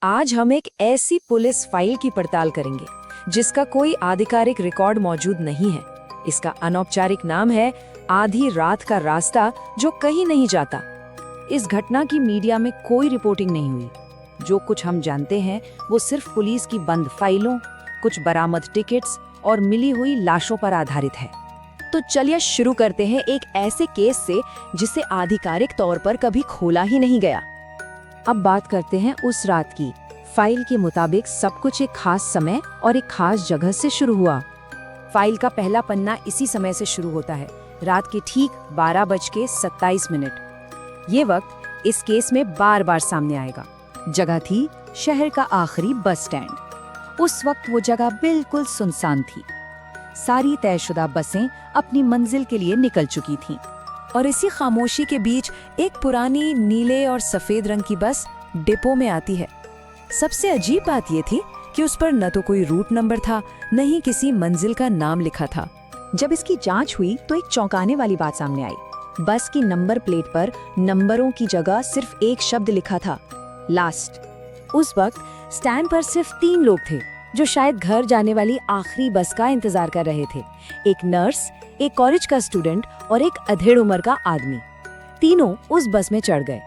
आज हम एक ऐसी पुलिस फाइल की पड़ताल करेंगे जिसका कोई आधिकारिक रिकॉर्ड मौजूद नहीं है। इसका अनौपचारिक नाम है आधी रात का रास्ता जो कहीं नहीं जाता। इस घटना की मीडिया में कोई रिपोर्टिंग नहीं हुई। जो कुछ हम जानते हैं वो सिर्फ पुलिस की बंद फाइलों, कुछ बरामद टिकट्स और मिली हुई लाशों पर आधारित है। तो चलिए शुरू करते हैं एक ऐसे केस से जिसे आधिकारिक तौर पर कभी खोला ही नहीं गया। अब बात करते हैं उस रात की। फाइल के मुताबिक सब कुछ एक खास समय और एक खास जगह से शुरू हुआ। फाइल का पहला पन्ना इसी समय से शुरू होता है, रात के ठीक 12:27। ये वक्त इस केस में बार बार सामने आएगा। जगह थी शहर का आखिरी बस स्टैंड। उस वक्त वो जगह बिल्कुल सुनसान थी। सारी तयशुदा बसें अपनी मंजिल के लिए निकल चुकी थीं। और इसी खामोशी के बीच एक पुरानी नीले और सफेद रंग की बस डिपो में आती है। सबसे अजीब बात यह थी कि उस पर न तो कोई रूट नंबर था, न ही किसी मंजिल का नाम लिखा था। जब इसकी जांच हुई तो एक चौंकाने वाली बात सामने आई। बस की नंबर प्लेट पर नंबरों की जगह सिर्फ एक शब्द लिखा था, लास्ट। उस वक्त स्टैंड पर सिर्फ 3 लोग थे जो शायद घर जाने वाली आखिरी बस का इंतजार कर रहे थे। एक नर्स, एक कॉलेज का स्टूडेंट और एक अधेड़ उम्र का आदमी। तीनों उस बस में चढ़ गए।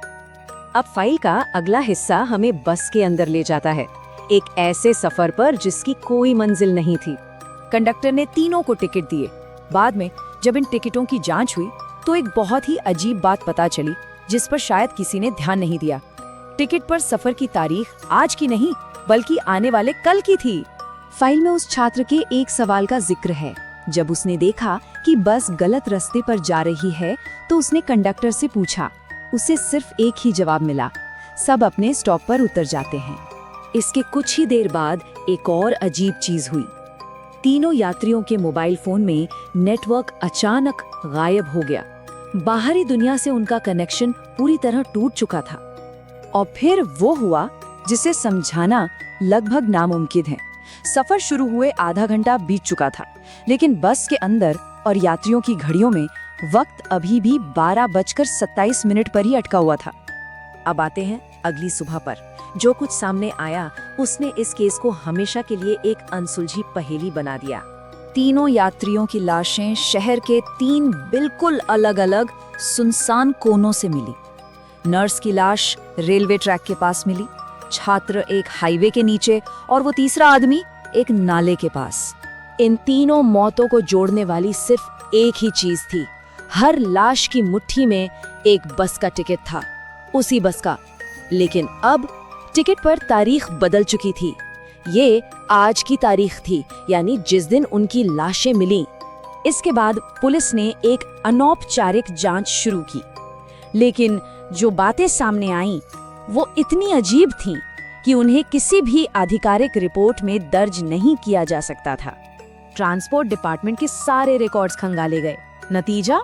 अब फाइल का अगला हिस्सा हमें बस के अंदर ले जाता है, एक ऐसे सफर पर जिसकी कोई मंजिल नहीं थी। कंडक्टर ने तीनों को टिकट दिए। बाद में जब इन टिकटों की जांच हुई तो एक बहुत ही अजीब बात पता चली जिस पर शायद किसी ने ध्यान नहीं दिया। टिकट पर सफर की तारीख आज की नहीं बल्कि आने वाले कल की थी। फाइल में उस छात्र के एक सवाल का जिक्र है। जब उसने देखा कि बस गलत रास्ते पर जा रही है तो उसने कंडक्टर से पूछा। उसे सिर्फ एक ही जवाब मिला, सब अपने स्टॉप पर उतर जाते हैं। इसके कुछ ही देर बाद एक और अजीब चीज हुई। तीनों यात्रियों के मोबाइल फोन में नेटवर्क अचानक गायब हो गया। बाहरी दुनिया से उनका कनेक्शन पूरी तरह टूट चुका था। और फिर वो हुआ जिसे समझाना लगभग नामुमकिन है। सफर शुरू हुए आधा घंटा बीत चुका था, लेकिन बस के अंदर और यात्रियों की घड़ियों में वक्त अभी भी 12:27 पर ही अटका हुआ था। अब आते हैं अगली सुबह पर। जो कुछ सामने आया उसने इस केस को हमेशा के लिए एक अनसुलझी पहेली बना दिया। तीनों यात्रियों की लाशें शहर के 3 बिल्कुल अलग-अलग सुनसान कोनों से मिली। नर्स की लाश रेलवे ट्रैक के पास मिली, छात्र एक हाईवे के नीचे और वो तीसरा आदमी एक नाले के पास। इन तीनों मौतों को जोड़ने वाली सिर्फ एक ही चीज थी। हर लाश की मुट्ठी में एक बस का टिकट था, उसी बस का। लेकिन अब टिकट पर तारीख बदल चुकी थी। ये आज की तारीख थी, यानी जिस दिन उनकी लाशें मिली। इसके बाद पुलिस ने एक अनौपचारिक जांच शुरू की, लेकिन जो बातें सामने आईं वो इतनी अजीब थीं कि उन्हें किसी भी आधिकारिक रिपोर्ट में दर्ज नहीं किया जा सकता था। ट्रांसपोर्ट डिपार्टमेंट के सारे रिकॉर्ड्स खंगाले गए। नतीजा,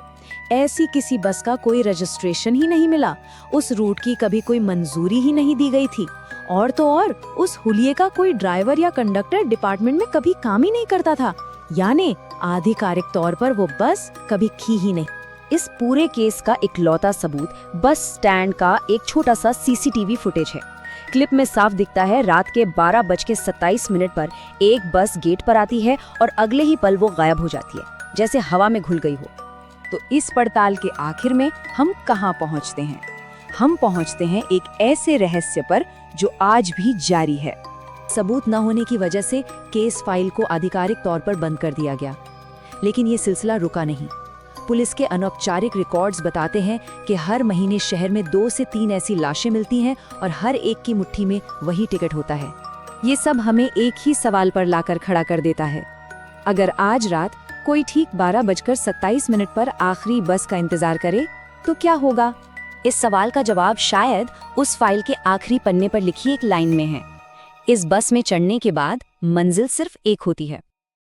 ऐसी किसी बस का कोई रजिस्ट्रेशन ही नहीं मिला। उस रूट की कभी कोई मंजूरी ही नहीं दी गई थी। और तो और उस हुलिये का कोई ड्राइवर या कंडक्टर डिपार्टमेंट में कभी काम ही नहीं करता था। यानी आधिकारिक तौर पर वो बस कभी थी ही नहीं। इस पूरे केस का इकलौता सबूत बस स्टैंड का एक छोटा सा सीसीटीवी फुटेज है। क्लिप में साफ दिखता है रात के 12:27 पर एक बस गेट पर आती है और अगले ही पल वो गायब हो जाती है, जैसे हवा में घुल गई हो। तो इस पड़ताल के आखिर में हम कहाँ पहुँचते हैं? हम पहुँचते हैं एक ऐसे रहस्य पर जो आज भी जारी है। सबूत न होने की वजह से केस फाइल को आधिकारिक तौर पर बंद कर दिया गया, लेकिन ये सिलसिला रुका नहीं। पुलिस के अनौपचारिक रिकॉर्ड्स बताते हैं कि हर महीने शहर में 2 से 3 ऐसी लाशें मिलती हैं और हर एक की मुट्ठी में वही टिकट होता है। ये सब हमें एक ही सवाल पर लाकर खड़ा कर देता है। अगर आज रात कोई ठीक 12:27 पर आखिरी बस का इंतजार करे तो क्या होगा? इस सवाल का जवाब शायद उस फाइल के आखिरी पन्ने पर लिखी एक लाइन में है। इस बस में चढ़ने के बाद मंजिल सिर्फ एक होती है।